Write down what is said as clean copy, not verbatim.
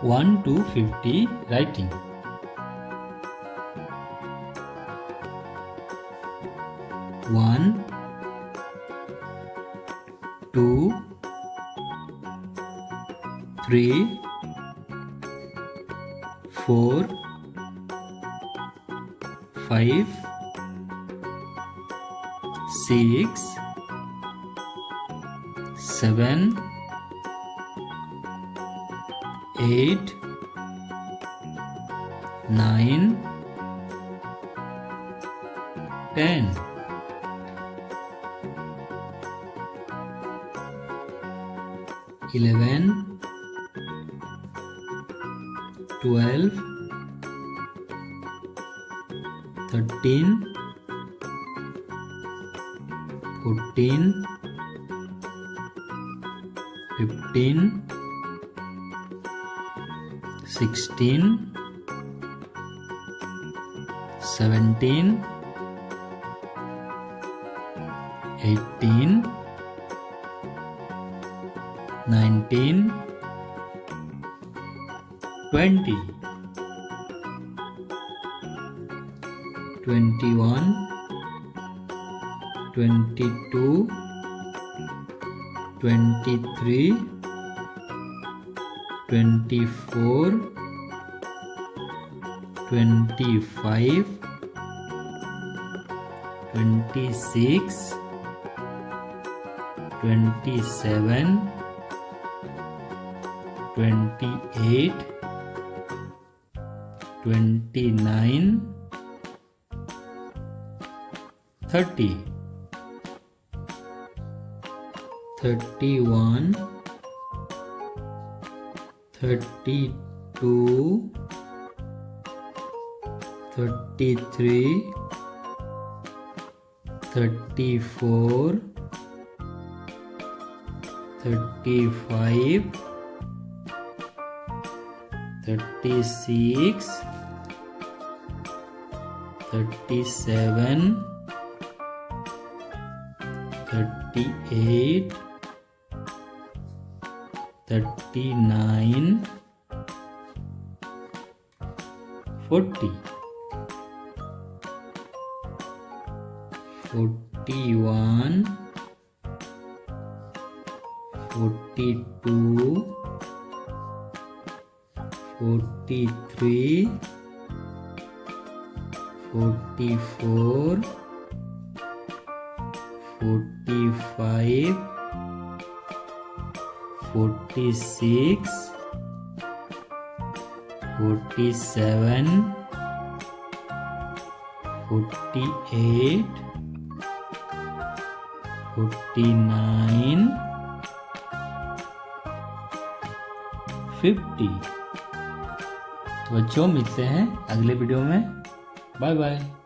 1 to 50 writing. 1 2 3 4 5 6 7 8 9 10 11 12 13 14 15 16 17 18 19 20 21 22 23 24 25 26 27 28 29 30 31 32 33 34 35 36 37 38 39 40 41 42 43 44 45 46 47 48 49 50। तो बच्चों मिलते हैं अगले वीडियो में। Bye bye.